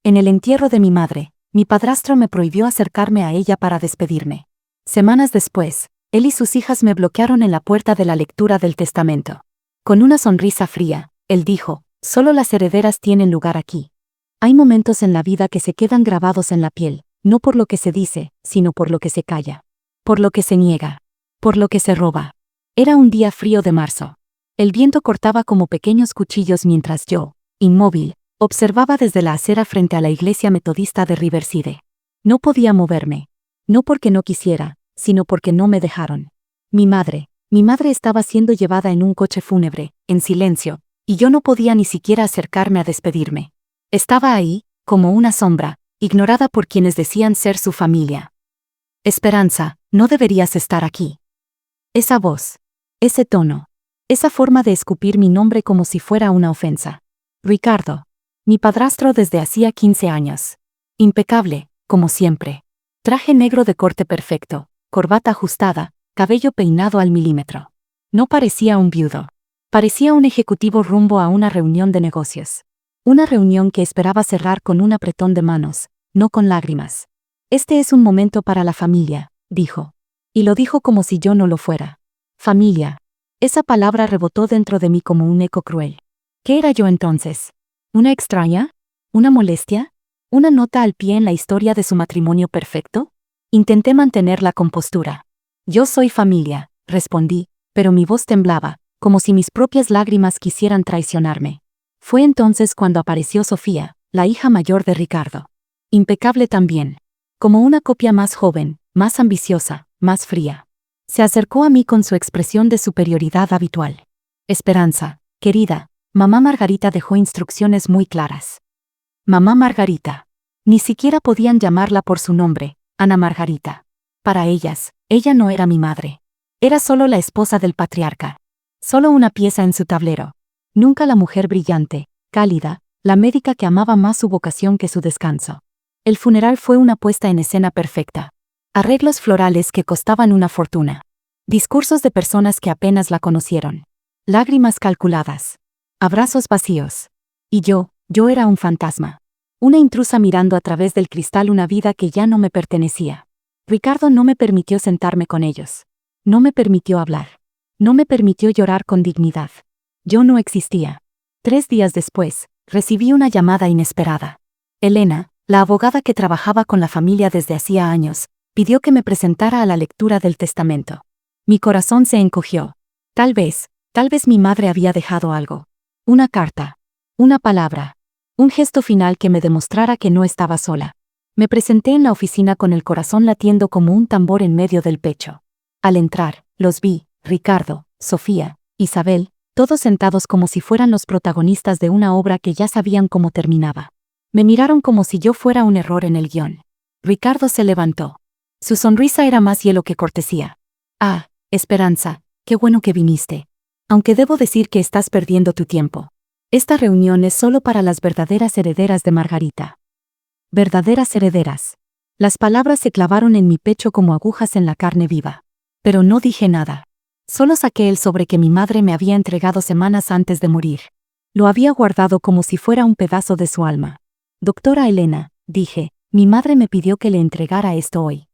En el entierro de mi madre, mi padrastro me prohibió acercarme a ella para despedirme. Semanas después, él y sus hijas me bloquearon en la puerta de la lectura del testamento. Con una sonrisa fría, él dijo: solo las herederas tienen lugar aquí. Hay momentos en la vida que se quedan grabados en la piel, no por lo que se dice, sino por lo que se calla. Por lo que se niega. Por lo que se roba. Era un día frío de marzo. El viento cortaba como pequeños cuchillos mientras yo, inmóvil, observaba desde la acera frente a la iglesia metodista de Riverside. No podía moverme. No porque no quisiera, sino porque no me dejaron. Mi madre estaba siendo llevada en un coche fúnebre, en silencio, y yo no podía ni siquiera acercarme a despedirme. Estaba ahí, como una sombra, ignorada por quienes decían ser su familia. Esperanza, no deberías estar aquí. Esa voz. Ese tono. Esa forma de escupir mi nombre como si fuera una ofensa. Ricardo. Mi padrastro desde hacía 15 años. Impecable, como siempre. Traje negro de corte perfecto, corbata ajustada, cabello peinado al milímetro. No parecía un viudo. Parecía un ejecutivo rumbo a una reunión de negocios. Una reunión que esperaba cerrar con un apretón de manos, no con lágrimas. Este es un momento para la familia, dijo. Y lo dijo como si yo no lo fuera. Familia. Esa palabra rebotó dentro de mí como un eco cruel. ¿Qué era yo entonces? ¿Una extraña? ¿Una molestia? ¿Una nota al pie en la historia de su matrimonio perfecto? Intenté mantener la compostura. Yo soy familia, respondí, pero mi voz temblaba, como si mis propias lágrimas quisieran traicionarme. Fue entonces cuando apareció Sofía, la hija mayor de Ricardo. Impecable también. Como una copia más joven, más ambiciosa, más fría. Se acercó a mí con su expresión de superioridad habitual. Esperanza, querida, mamá Margarita dejó instrucciones muy claras. Mamá Margarita. Ni siquiera podían llamarla por su nombre, Ana Margarita. Para ellas, ella no era mi madre. Era solo la esposa del patriarca. Solo una pieza en su tablero. Nunca la mujer brillante, cálida, la médica que amaba más su vocación que su descanso. El funeral fue una puesta en escena perfecta. Arreglos florales que costaban una fortuna. Discursos de personas que apenas la conocieron. Lágrimas calculadas. Abrazos vacíos. Y yo era un fantasma. Una intrusa mirando a través del cristal una vida que ya no me pertenecía. Ricardo no me permitió sentarme con ellos. No me permitió hablar. No me permitió llorar con dignidad. Yo no existía. 3 días después, recibí una llamada inesperada. Elena, la abogada que trabajaba con la familia desde hacía años, pidió que me presentara a la lectura del testamento. Mi corazón se encogió. Tal vez mi madre había dejado algo. Una carta. Una palabra. Un gesto final que me demostrara que no estaba sola. Me presenté en la oficina con el corazón latiendo como un tambor en medio del pecho. Al entrar, los vi, Ricardo, Sofía, Isabel, todos sentados como si fueran los protagonistas de una obra que ya sabían cómo terminaba. Me miraron como si yo fuera un error en el guión. Ricardo se levantó. Su sonrisa era más hielo que cortesía. Ah, Esperanza, qué bueno que viniste. Aunque debo decir que estás perdiendo tu tiempo. Esta reunión es solo para las verdaderas herederas de Margarita. Verdaderas herederas. Las palabras se clavaron en mi pecho como agujas en la carne viva. Pero no dije nada. Solo saqué el sobre que mi madre me había entregado semanas antes de morir. Lo había guardado como si fuera un pedazo de su alma. Doctora Elena, dije, mi madre me pidió que le entregara esto hoy.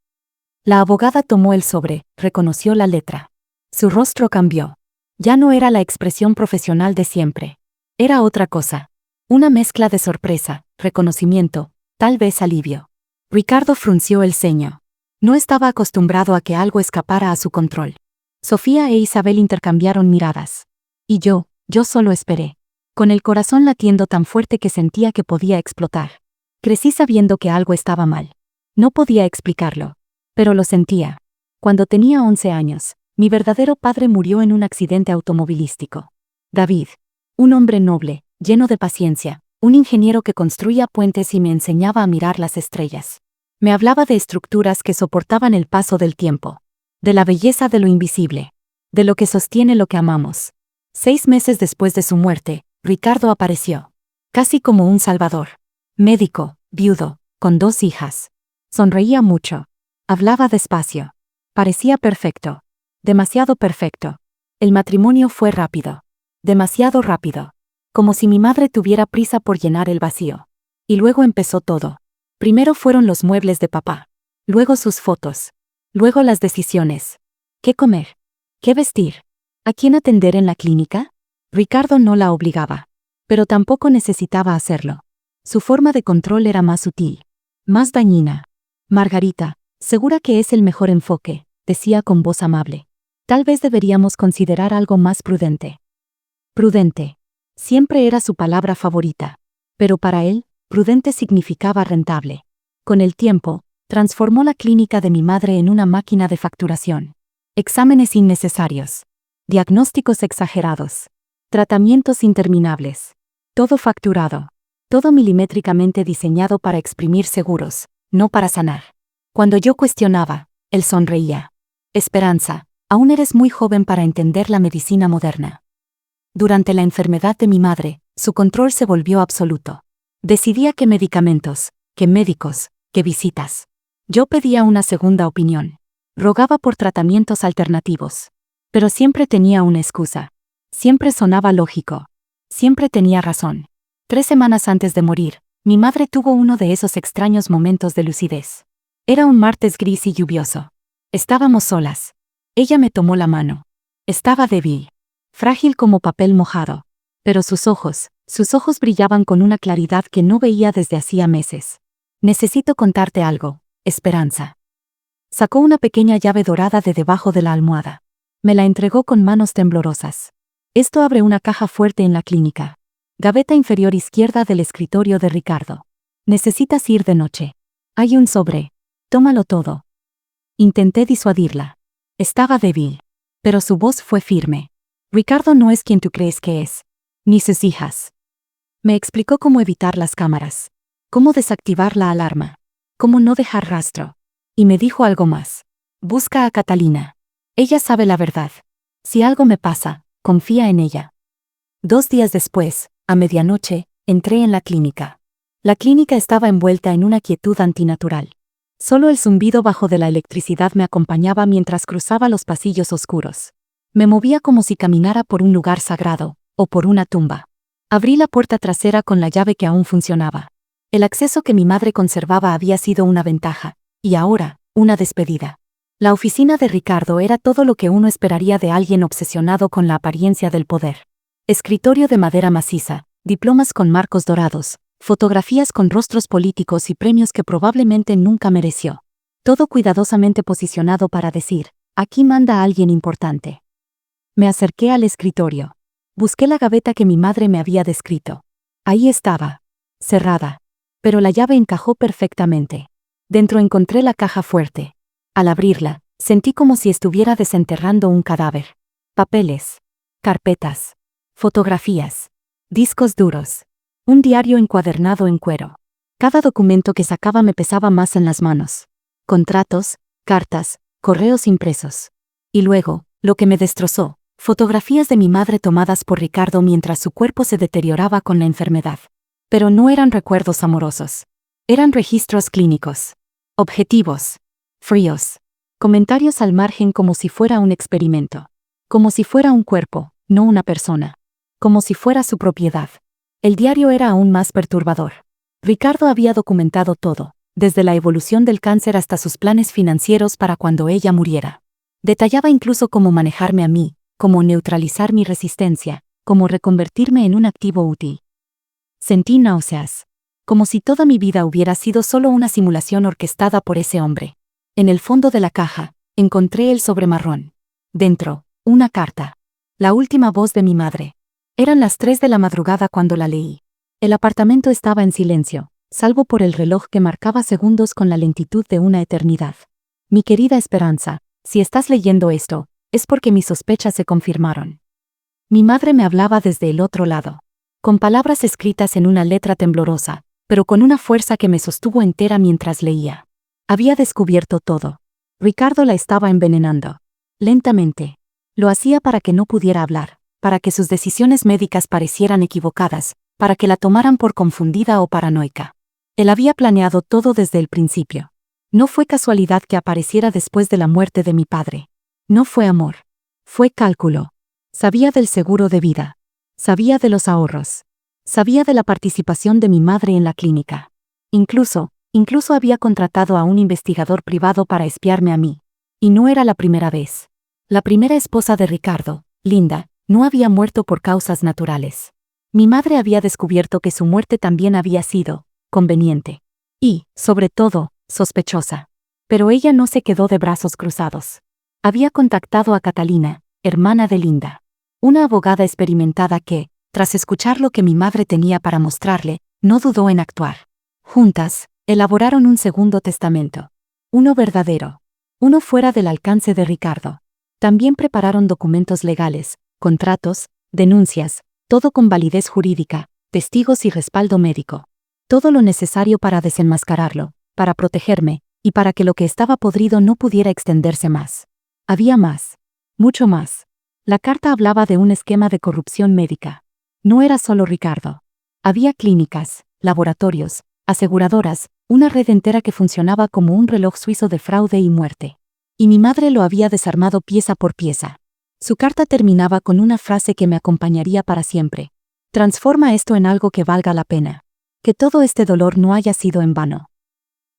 La abogada tomó el sobre, reconoció la letra. Su rostro cambió. Ya no era la expresión profesional de siempre. Era otra cosa. Una mezcla de sorpresa, reconocimiento, tal vez alivio. Ricardo frunció el ceño. No estaba acostumbrado a que algo escapara a su control. Sofía e Isabel intercambiaron miradas. Y yo solo esperé. Con el corazón latiendo tan fuerte que sentía que podía explotar. Crecí sabiendo que algo estaba mal. No podía explicarlo. Pero lo sentía. Cuando tenía 11 años, mi verdadero padre murió en un accidente automovilístico. David. Un hombre noble, lleno de paciencia, un ingeniero que construía puentes y me enseñaba a mirar las estrellas. Me hablaba de estructuras que soportaban el paso del tiempo. De la belleza de lo invisible. De lo que sostiene lo que amamos. 6 meses después de su muerte, Ricardo apareció. Casi como un salvador. Médico, viudo, con 2 hijas. Sonreía mucho. Hablaba despacio. Parecía perfecto. Demasiado perfecto. El matrimonio fue rápido. Demasiado rápido. Como si mi madre tuviera prisa por llenar el vacío. Y luego empezó todo. Primero fueron los muebles de papá. Luego sus fotos. Luego las decisiones. ¿Qué comer? ¿Qué vestir? ¿A quién atender en la clínica? Ricardo no la obligaba. Pero tampoco necesitaba hacerlo. Su forma de control era más sutil. Más dañina. Margarita, segura que es el mejor enfoque, decía con voz amable. Tal vez deberíamos considerar algo más prudente. Prudente. Siempre era su palabra favorita. Pero para él, prudente significaba rentable. Con el tiempo, transformó la clínica de mi madre en una máquina de facturación. Exámenes innecesarios. Diagnósticos exagerados. Tratamientos interminables. Todo facturado. Todo milimétricamente diseñado para exprimir seguros, no para sanar. Cuando yo cuestionaba, él sonreía. Esperanza, aún eres muy joven para entender la medicina moderna. Durante la enfermedad de mi madre, su control se volvió absoluto. Decidía qué medicamentos, qué médicos, qué visitas. Yo pedía una segunda opinión. Rogaba por tratamientos alternativos. Pero siempre tenía una excusa. Siempre sonaba lógico. Siempre tenía razón. 3 semanas antes de morir, mi madre tuvo uno de esos extraños momentos de lucidez. Era un martes gris y lluvioso. Estábamos solas. Ella me tomó la mano. Estaba débil. Frágil como papel mojado. Pero sus ojos brillaban con una claridad que no veía desde hacía meses. Necesito contarte algo, Esperanza. Sacó una pequeña llave dorada de debajo de la almohada. Me la entregó con manos temblorosas. Esto abre una caja fuerte en la clínica. Gaveta inferior izquierda del escritorio de Ricardo. Necesitas ir de noche. Hay un sobre. Tómalo todo. Intenté disuadirla. Estaba débil. Pero su voz fue firme. Ricardo no es quien tú crees que es. Ni sus hijas. Me explicó cómo evitar las cámaras. Cómo desactivar la alarma. Cómo no dejar rastro. Y me dijo algo más. Busca a Catalina. Ella sabe la verdad. Si algo me pasa, confía en ella. 2 días después, a medianoche, entré en la clínica. La clínica estaba envuelta en una quietud antinatural. Solo el zumbido bajo de la electricidad me acompañaba mientras cruzaba los pasillos oscuros. Me movía como si caminara por un lugar sagrado, o por una tumba. Abrí la puerta trasera con la llave que aún funcionaba. El acceso que mi madre conservaba había sido una ventaja, y ahora, una despedida. La oficina de Ricardo era todo lo que uno esperaría de alguien obsesionado con la apariencia del poder. Escritorio de madera maciza, diplomas con marcos dorados, fotografías con rostros políticos y premios que probablemente nunca mereció. Todo cuidadosamente posicionado para decir, aquí manda alguien importante. Me acerqué al escritorio. Busqué la gaveta que mi madre me había descrito. Ahí estaba. Cerrada. Pero la llave encajó perfectamente. Dentro encontré la caja fuerte. Al abrirla, sentí como si estuviera desenterrando un cadáver. Papeles. Carpetas. Fotografías. Discos duros. Un diario encuadernado en cuero. Cada documento que sacaba me pesaba más en las manos. Contratos, cartas, correos impresos. Y luego, lo que me destrozó, fotografías de mi madre tomadas por Ricardo mientras su cuerpo se deterioraba con la enfermedad. Pero no eran recuerdos amorosos. Eran registros clínicos. Objetivos. Fríos. Comentarios al margen como si fuera un experimento. Como si fuera un cuerpo, no una persona. Como si fuera su propiedad. El diario era aún más perturbador. Ricardo había documentado todo, desde la evolución del cáncer hasta sus planes financieros para cuando ella muriera. Detallaba incluso cómo manejarme a mí, cómo neutralizar mi resistencia, cómo reconvertirme en un activo útil. Sentí náuseas. Como si toda mi vida hubiera sido solo una simulación orquestada por ese hombre. En el fondo de la caja, encontré el sobre marrón. Dentro, una carta. La última voz de mi madre. Eran las 3 de la madrugada cuando la leí. El apartamento estaba en silencio, salvo por el reloj que marcaba segundos con la lentitud de una eternidad. Mi querida Esperanza, si estás leyendo esto, es porque mis sospechas se confirmaron. Mi madre me hablaba desde el otro lado. Con palabras escritas en una letra temblorosa, pero con una fuerza que me sostuvo entera mientras leía. Había descubierto todo. Ricardo la estaba envenenando. Lentamente. Lo hacía para que no pudiera hablar, para que sus decisiones médicas parecieran equivocadas, para que la tomaran por confundida o paranoica. Él había planeado todo desde el principio. No fue casualidad que apareciera después de la muerte de mi padre. No fue amor. Fue cálculo. Sabía del seguro de vida. Sabía de los ahorros. Sabía de la participación de mi madre en la clínica. Incluso había contratado a un investigador privado para espiarme a mí. Y no era la primera vez. La primera esposa de Ricardo, Linda, no había muerto por causas naturales. Mi madre había descubierto que su muerte también había sido conveniente. Y, sobre todo, sospechosa. Pero ella no se quedó de brazos cruzados. Había contactado a Catalina, hermana de Linda. Una abogada experimentada que, tras escuchar lo que mi madre tenía para mostrarle, no dudó en actuar. Juntas, elaboraron un segundo testamento. Uno verdadero. Uno fuera del alcance de Ricardo. También prepararon documentos legales, contratos, denuncias, todo con validez jurídica, testigos y respaldo médico. Todo lo necesario para desenmascararlo, para protegerme, y para que lo que estaba podrido no pudiera extenderse más. Había más. Mucho más. La carta hablaba de un esquema de corrupción médica. No era solo Ricardo. Había clínicas, laboratorios, aseguradoras, una red entera que funcionaba como un reloj suizo de fraude y muerte. Y mi madre lo había desarmado pieza por pieza. Su carta terminaba con una frase que me acompañaría para siempre. Transforma esto en algo que valga la pena. Que todo este dolor no haya sido en vano.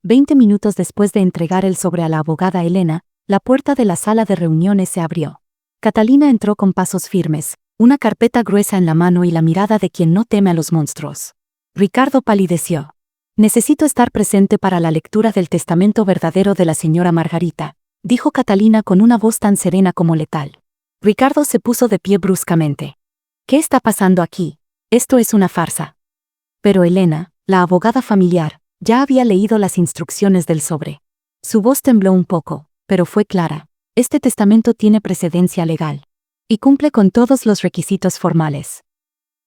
20 minutos después de entregar el sobre a la abogada Elena, la puerta de la sala de reuniones se abrió. Catalina entró con pasos firmes, una carpeta gruesa en la mano y la mirada de quien no teme a los monstruos. Ricardo palideció. Necesito estar presente para la lectura del testamento verdadero de la señora Margarita, dijo Catalina con una voz tan serena como letal. Ricardo se puso de pie bruscamente. ¿Qué está pasando aquí? Esto es una farsa. Pero Elena, la abogada familiar, ya había leído las instrucciones del sobre. Su voz tembló un poco, pero fue clara. Este testamento tiene precedencia legal. Y cumple con todos los requisitos formales.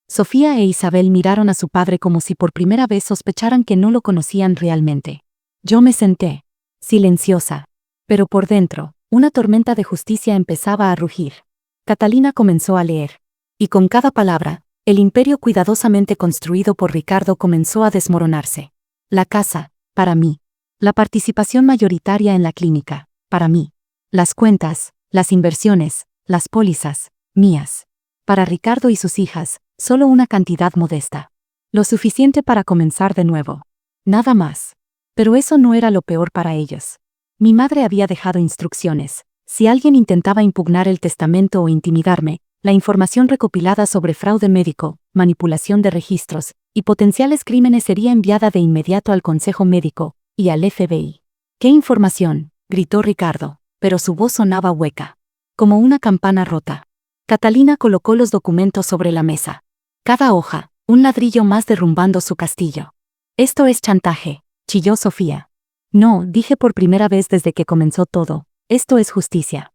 Sofía e Isabel miraron a su padre como si por primera vez sospecharan que no lo conocían realmente. Yo me senté, silenciosa. Pero por dentro, una tormenta de justicia empezaba a rugir. Catalina comenzó a leer. Y con cada palabra, el imperio cuidadosamente construido por Ricardo comenzó a desmoronarse. La casa, para mí. La participación mayoritaria en la clínica, para mí. Las cuentas, las inversiones, las pólizas, mías. Para Ricardo y sus hijas, solo una cantidad modesta. Lo suficiente para comenzar de nuevo. Nada más. Pero eso no era lo peor para ellos. Mi madre había dejado instrucciones. Si alguien intentaba impugnar el testamento o intimidarme, la información recopilada sobre fraude médico, manipulación de registros y potenciales crímenes sería enviada de inmediato al Consejo Médico y al FBI. ¿Qué información?, gritó Ricardo, pero su voz sonaba hueca. Como una campana rota. Catalina colocó los documentos sobre la mesa. Cada hoja, un ladrillo más derrumbando su castillo. Esto es chantaje, chilló Sofía. No, dije por primera vez desde que comenzó todo, esto es justicia.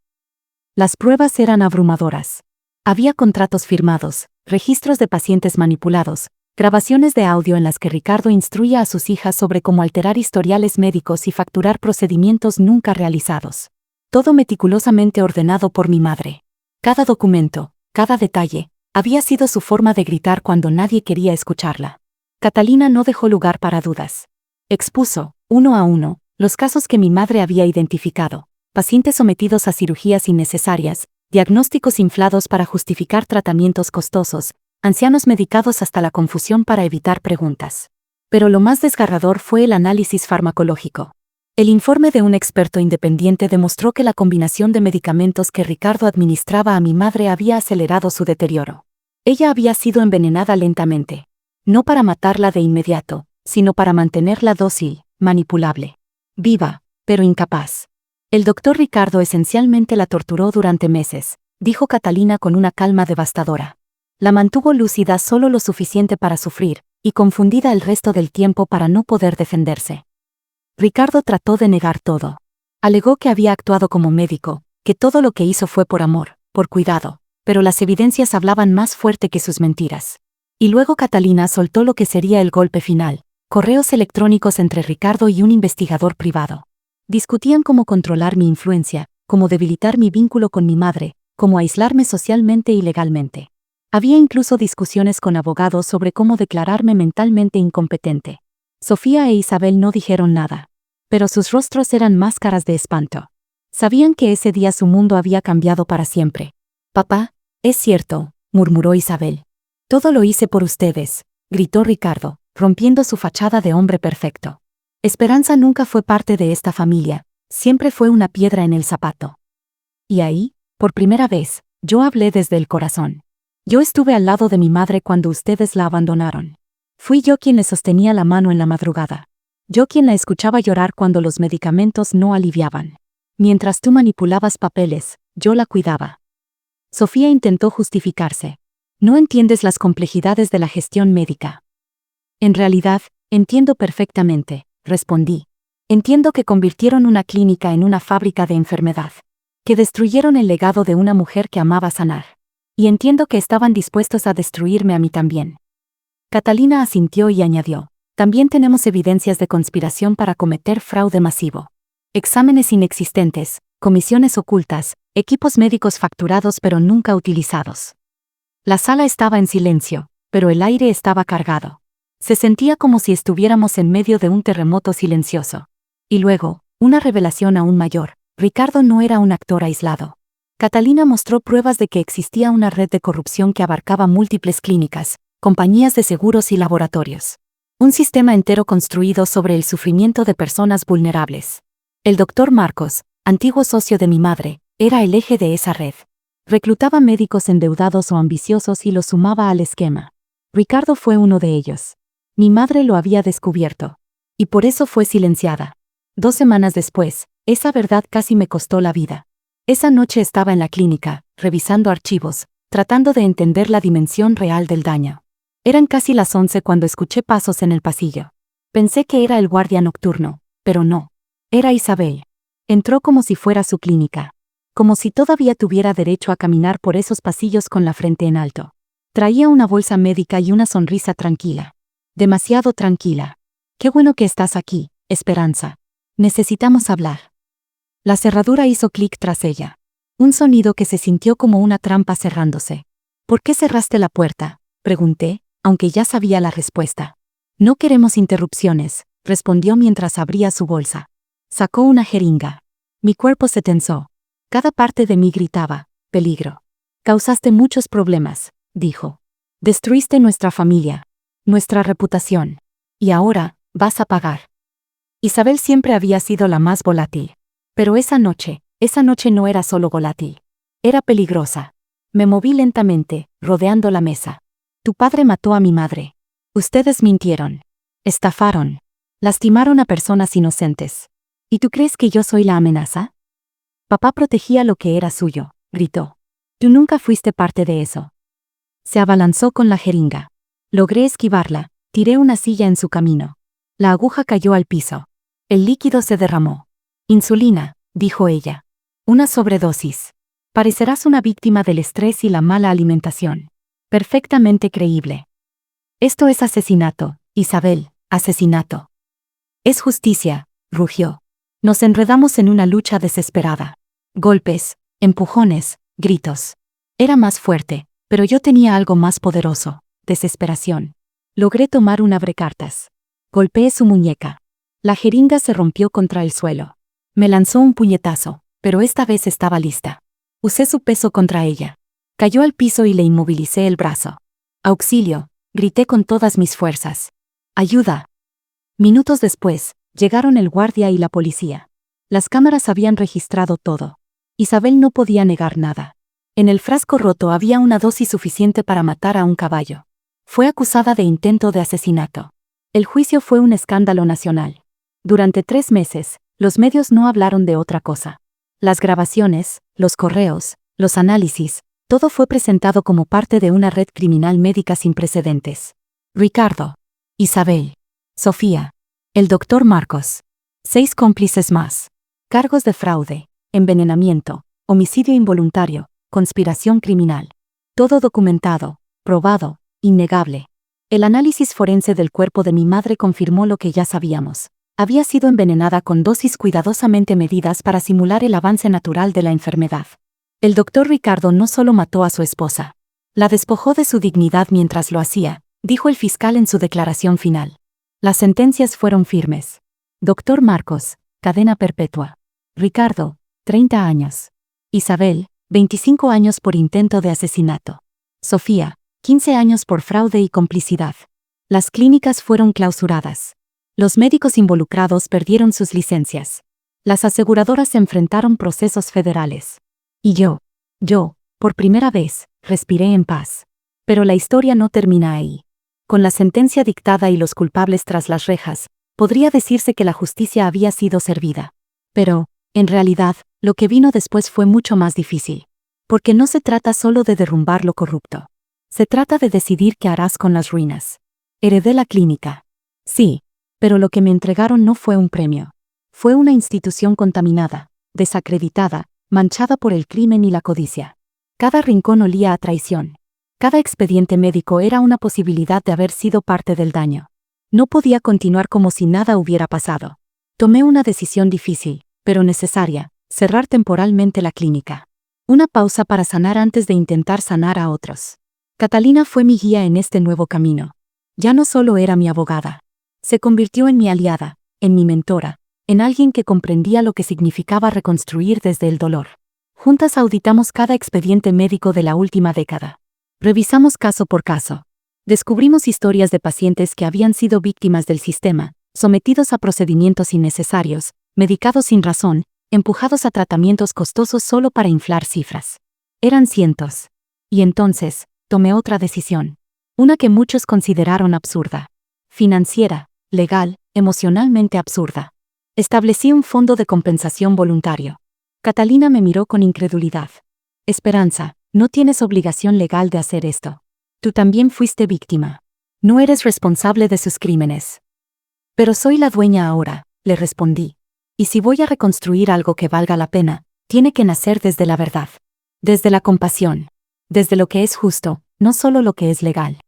Las pruebas eran abrumadoras. Había contratos firmados, registros de pacientes manipulados, grabaciones de audio en las que Ricardo instruía a sus hijas sobre cómo alterar historiales médicos y facturar procedimientos nunca realizados. Todo meticulosamente ordenado por mi madre. Cada documento, cada detalle, había sido su forma de gritar cuando nadie quería escucharla. Catalina no dejó lugar para dudas. Expuso, uno a uno, los casos que mi madre había identificado. Pacientes sometidos a cirugías innecesarias, diagnósticos inflados para justificar tratamientos costosos, ancianos medicados hasta la confusión para evitar preguntas. Pero lo más desgarrador fue el análisis farmacológico. El informe de un experto independiente demostró que la combinación de medicamentos que Ricardo administraba a mi madre había acelerado su deterioro. Ella había sido envenenada lentamente. No para matarla de inmediato, sino para mantenerla dócil, manipulable. Viva, pero incapaz. El doctor Ricardo esencialmente la torturó durante meses, dijo Catalina con una calma devastadora. La mantuvo lúcida solo lo suficiente para sufrir, y confundida el resto del tiempo para no poder defenderse. Ricardo trató de negar todo. Alegó que había actuado como médico, que todo lo que hizo fue por amor, por cuidado, pero las evidencias hablaban más fuerte que sus mentiras. Y luego Catalina soltó lo que sería el golpe final, correos electrónicos entre Ricardo y un investigador privado. Discutían cómo controlar mi influencia, cómo debilitar mi vínculo con mi madre, cómo aislarme socialmente y legalmente. Había incluso discusiones con abogados sobre cómo declararme mentalmente incompetente. Sofía e Isabel no dijeron nada. Pero sus rostros eran máscaras de espanto. Sabían que ese día su mundo había cambiado para siempre. Papá, es cierto, murmuró Isabel. Todo lo hice por ustedes, gritó Ricardo, rompiendo su fachada de hombre perfecto. Esperanza nunca fue parte de esta familia, siempre fue una piedra en el zapato. Y ahí, por primera vez, yo hablé desde el corazón. Yo estuve al lado de mi madre cuando ustedes la abandonaron. Fui yo quien le sostenía la mano en la madrugada. Yo quien la escuchaba llorar cuando los medicamentos no aliviaban. Mientras tú manipulabas papeles, yo la cuidaba. Sofía intentó justificarse. No entiendes las complejidades de la gestión médica. En realidad, entiendo perfectamente, respondí. Entiendo que convirtieron una clínica en una fábrica de enfermedad. Que destruyeron el legado de una mujer que amaba sanar. Y entiendo que estaban dispuestos a destruirme a mí también. Catalina asintió y añadió. También tenemos evidencias de conspiración para cometer fraude masivo. Exámenes inexistentes, comisiones ocultas, equipos médicos facturados pero nunca utilizados. La sala estaba en silencio, pero el aire estaba cargado. Se sentía como si estuviéramos en medio de un terremoto silencioso. Y luego, una revelación aún mayor. Ricardo no era un actor aislado. Catalina mostró pruebas de que existía una red de corrupción que abarcaba múltiples clínicas, compañías de seguros y laboratorios. Un sistema entero construido sobre el sufrimiento de personas vulnerables. El doctor Marcos, antiguo socio de mi madre, era el eje de esa red. Reclutaba médicos endeudados o ambiciosos y los sumaba al esquema. Ricardo fue uno de ellos. Mi madre lo había descubierto. Y por eso fue silenciada. 2 semanas después, esa verdad casi me costó la vida. Esa noche estaba en la clínica, revisando archivos, tratando de entender la dimensión real del daño. Eran casi las 11 cuando escuché pasos en el pasillo. Pensé que era el guardia nocturno, pero no. Era Isabel. Entró como si fuera su clínica. Como si todavía tuviera derecho a caminar por esos pasillos con la frente en alto. Traía una bolsa médica y una sonrisa tranquila. Demasiado tranquila. Qué bueno que estás aquí, Esperanza. Necesitamos hablar. La cerradura hizo clic tras ella. Un sonido que se sintió como una trampa cerrándose. ¿Por qué cerraste la puerta?, pregunté, aunque ya sabía la respuesta. No queremos interrupciones, respondió mientras abría su bolsa. Sacó una jeringa. Mi cuerpo se tensó. Cada parte de mí gritaba, peligro. Causaste muchos problemas, dijo. Destruiste nuestra familia, nuestra reputación. Y ahora, vas a pagar. Isabel siempre había sido la más volátil. Pero esa noche no era solo volátil. Era peligrosa. Me moví lentamente, rodeando la mesa. Tu padre mató a mi madre. Ustedes mintieron. Estafaron. Lastimaron a personas inocentes. ¿Y tú crees que yo soy la amenaza? Papá protegía lo que era suyo, gritó. Tú nunca fuiste parte de eso. Se abalanzó con la jeringa. Logré esquivarla, tiré una silla en su camino. La aguja cayó al piso. El líquido se derramó. Insulina, dijo ella. Una sobredosis. Parecerás una víctima del estrés y la mala alimentación. Perfectamente creíble. Esto es asesinato, Isabel, asesinato. Es justicia, rugió. Nos enredamos en una lucha desesperada. Golpes, empujones, gritos. Era más fuerte, pero yo tenía algo más poderoso, desesperación. Logré tomar un abrecartas. Golpeé su muñeca. La jeringa se rompió contra el suelo. Me lanzó un puñetazo, pero esta vez estaba lista. Usé su peso contra ella. Cayó al piso y le inmovilicé el brazo. Auxilio, grité con todas mis fuerzas. Ayuda. Minutos después, llegaron el guardia y la policía. Las cámaras habían registrado todo. Isabel no podía negar nada. En el frasco roto había una dosis suficiente para matar a un caballo. Fue acusada de intento de asesinato. El juicio fue un escándalo nacional. Durante 3 meses, los medios no hablaron de otra cosa. Las grabaciones, los correos, los análisis, todo fue presentado como parte de una red criminal médica sin precedentes. Ricardo, Isabel, Sofía, el doctor Marcos, 6 cómplices más. Cargos de fraude, envenenamiento, homicidio involuntario, conspiración criminal. Todo documentado, probado, innegable. El análisis forense del cuerpo de mi madre confirmó lo que ya sabíamos. Había sido envenenada con dosis cuidadosamente medidas para simular el avance natural de la enfermedad. El doctor Ricardo no solo mató a su esposa. La despojó de su dignidad mientras lo hacía, dijo el fiscal en su declaración final. Las sentencias fueron firmes. Doctor Marcos, cadena perpetua. Ricardo, 30 años. Isabel, 25 años por intento de asesinato. Sofía, 15 años por fraude y complicidad. Las clínicas fueron clausuradas. Los médicos involucrados perdieron sus licencias. Las aseguradoras enfrentaron procesos federales. Y yo, por primera vez, respiré en paz. Pero la historia no termina ahí. Con la sentencia dictada y los culpables tras las rejas, podría decirse que la justicia había sido servida. Pero, en realidad, lo que vino después fue mucho más difícil. Porque no se trata solo de derrumbar lo corrupto. Se trata de decidir qué harás con las ruinas. Heredé la clínica. Sí, pero lo que me entregaron no fue un premio. Fue una institución contaminada, desacreditada, manchada por el crimen y la codicia. Cada rincón olía a traición. Cada expediente médico era una posibilidad de haber sido parte del daño. No podía continuar como si nada hubiera pasado. Tomé una decisión difícil, pero necesaria: cerrar temporalmente la clínica. Una pausa para sanar antes de intentar sanar a otros. Catalina fue mi guía en este nuevo camino. Ya no solo era mi abogada. Se convirtió en mi aliada, en mi mentora, en alguien que comprendía lo que significaba reconstruir desde el dolor. Juntas auditamos cada expediente médico de la última década. Revisamos caso por caso. Descubrimos historias de pacientes que habían sido víctimas del sistema, sometidos a procedimientos innecesarios, medicados sin razón, empujados a tratamientos costosos solo para inflar cifras. Eran cientos. Y entonces, tomé otra decisión. Una que muchos consideraron absurda. Financiera, legal, emocionalmente absurda. Establecí un fondo de compensación voluntario. Catalina me miró con incredulidad. Esperanza, no tienes obligación legal de hacer esto. Tú también fuiste víctima. No eres responsable de sus crímenes. Pero soy la dueña ahora, le respondí. Y si voy a reconstruir algo que valga la pena, tiene que nacer desde la verdad. Desde la compasión. Desde lo que es justo, no solo lo que es legal.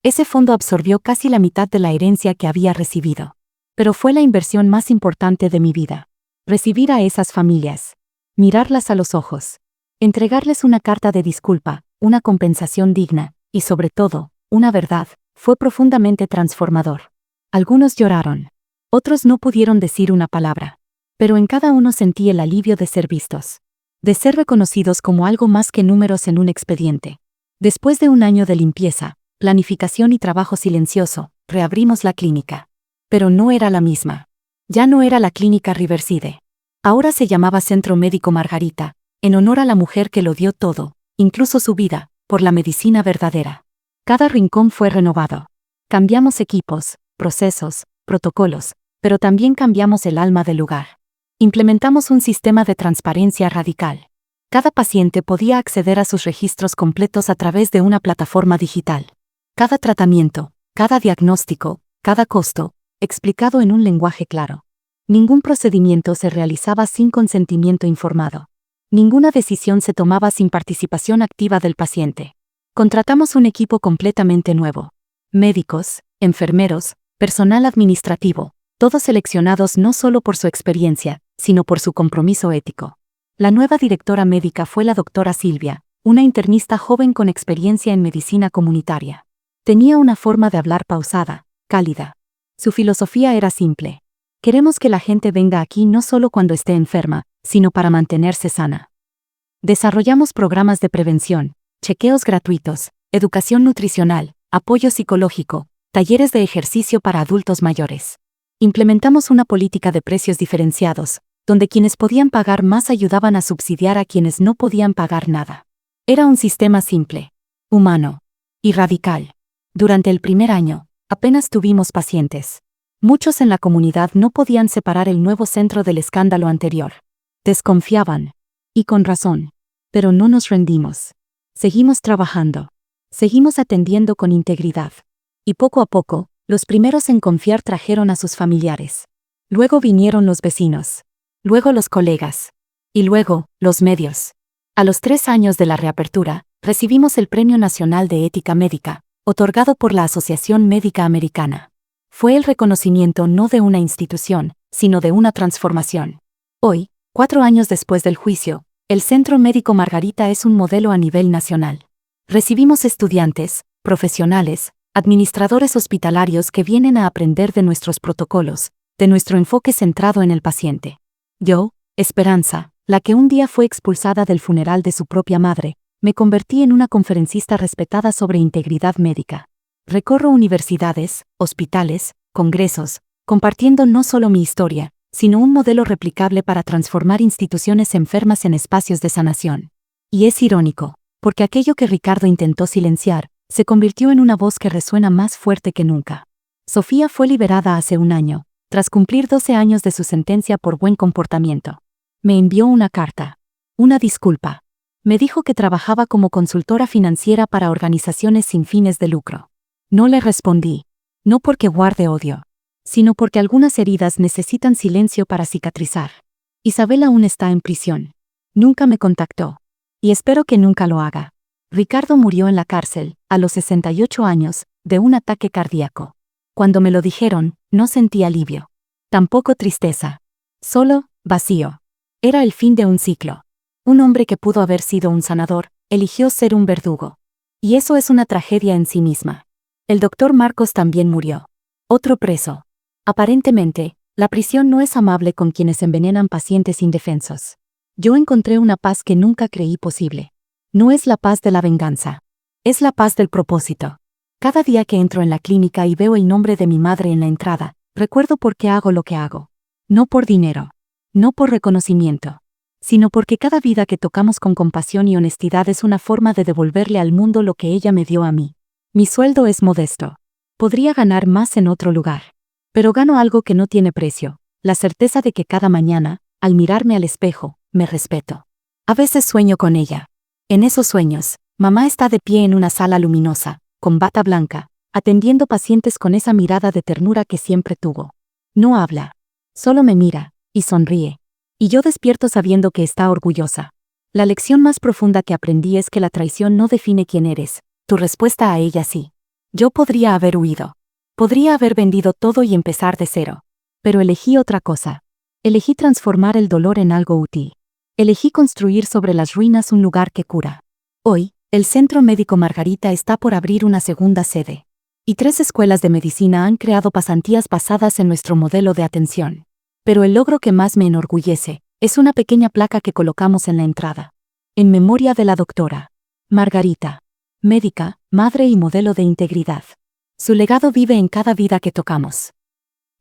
Ese fondo absorbió casi la mitad de la herencia que había recibido. Pero fue la inversión más importante de mi vida. Recibir a esas familias. Mirarlas a los ojos. Entregarles una carta de disculpa, una compensación digna, y sobre todo, una verdad, fue profundamente transformador. Algunos lloraron. Otros no pudieron decir una palabra. Pero en cada uno sentí el alivio de ser vistos. De ser reconocidos como algo más que números en un expediente. Después de un año de limpieza, planificación y trabajo silencioso, reabrimos la clínica. Pero no era la misma. Ya no era la clínica Riverside. Ahora se llamaba Centro Médico Margarita, en honor a la mujer que lo dio todo, incluso su vida, por la medicina verdadera. Cada rincón fue renovado. Cambiamos equipos, procesos, protocolos, pero también cambiamos el alma del lugar. Implementamos un sistema de transparencia radical. Cada paciente podía acceder a sus registros completos a través de una plataforma digital. Cada tratamiento, cada diagnóstico, cada costo, explicado en un lenguaje claro. Ningún procedimiento se realizaba sin consentimiento informado. Ninguna decisión se tomaba sin participación activa del paciente. Contratamos un equipo completamente nuevo. Médicos, enfermeros, personal administrativo, todos seleccionados no solo por su experiencia, sino por su compromiso ético. La nueva directora médica fue la doctora Silvia, una internista joven con experiencia en medicina comunitaria. Tenía una forma de hablar pausada, cálida. Su filosofía era simple. Queremos que la gente venga aquí no solo cuando esté enferma, sino para mantenerse sana. Desarrollamos programas de prevención, chequeos gratuitos, educación nutricional, apoyo psicológico, talleres de ejercicio para adultos mayores. Implementamos una política de precios diferenciados, donde quienes podían pagar más ayudaban a subsidiar a quienes no podían pagar nada. Era un sistema simple, humano y radical. Durante el primer año, apenas tuvimos pacientes. Muchos en la comunidad no podían separar el nuevo centro del escándalo anterior. Desconfiaban. Y con razón. Pero no nos rendimos. Seguimos trabajando. Seguimos atendiendo con integridad. Y poco a poco, los primeros en confiar trajeron a sus familiares. Luego vinieron los vecinos. Luego los colegas. Y luego, los medios. A los 3 años de la reapertura, recibimos el Premio Nacional de Ética Médica, otorgado por la Asociación Médica Americana. Fue el reconocimiento no de una institución, sino de una transformación. Hoy, 4 años después del juicio, el Centro Médico Margarita es un modelo a nivel nacional. Recibimos estudiantes, profesionales, administradores hospitalarios que vienen a aprender de nuestros protocolos, de nuestro enfoque centrado en el paciente. Yo, Esperanza, la que un día fue expulsada del funeral de su propia madre, me convertí en una conferencista respetada sobre integridad médica. Recorro universidades, hospitales, congresos, compartiendo no solo mi historia, sino un modelo replicable para transformar instituciones enfermas en espacios de sanación. Y es irónico, porque aquello que Ricardo intentó silenciar, se convirtió en una voz que resuena más fuerte que nunca. Sofía fue liberada hace un año, tras cumplir 12 años de su sentencia por buen comportamiento. Me envió una carta. Una disculpa. Me dijo que trabajaba como consultora financiera para organizaciones sin fines de lucro. No le respondí. No porque guarde odio, sino porque algunas heridas necesitan silencio para cicatrizar. Isabel aún está en prisión. Nunca me contactó. Y espero que nunca lo haga. Ricardo murió en la cárcel, a los 68 años, de un ataque cardíaco. Cuando me lo dijeron, no sentí alivio. Tampoco tristeza. Solo, vacío. Era el fin de un ciclo. Un hombre que pudo haber sido un sanador, eligió ser un verdugo. Y eso es una tragedia en sí misma. El doctor Marcos también murió. Otro preso. Aparentemente, la prisión no es amable con quienes envenenan pacientes indefensos. Yo encontré una paz que nunca creí posible. No es la paz de la venganza. Es la paz del propósito. Cada día que entro en la clínica y veo el nombre de mi madre en la entrada, recuerdo por qué hago lo que hago. No por dinero. No por reconocimiento. Sino porque cada vida que tocamos con compasión y honestidad es una forma de devolverle al mundo lo que ella me dio a mí. Mi sueldo es modesto. Podría ganar más en otro lugar. Pero gano algo que no tiene precio, la certeza de que cada mañana, al mirarme al espejo, me respeto. A veces sueño con ella. En esos sueños, mamá está de pie en una sala luminosa, con bata blanca, atendiendo pacientes con esa mirada de ternura que siempre tuvo. No habla. Solo me mira, y sonríe. Y yo despierto sabiendo que está orgullosa. La lección más profunda que aprendí es que la traición no define quién eres. Tu respuesta a ella sí. Yo podría haber huido. Podría haber vendido todo y empezar de cero. Pero elegí otra cosa. Elegí transformar el dolor en algo útil. Elegí construir sobre las ruinas un lugar que cura. Hoy, el Centro Médico Margarita está por abrir una segunda sede. Y 3 escuelas de medicina han creado pasantías basadas en nuestro modelo de atención. Pero el logro que más me enorgullece es una pequeña placa que colocamos en la entrada. En memoria de la doctora Margarita. Médica, madre y modelo de integridad. Su legado vive en cada vida que tocamos.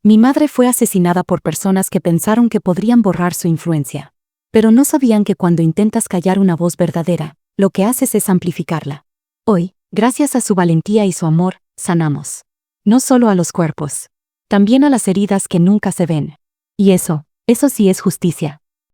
Mi madre fue asesinada por personas que pensaron que podrían borrar su influencia. Pero no sabían que cuando intentas callar una voz verdadera, lo que haces es amplificarla. Hoy, gracias a su valentía y su amor, sanamos. No solo a los cuerpos, también a las heridas que nunca se ven. Y eso sí es justicia.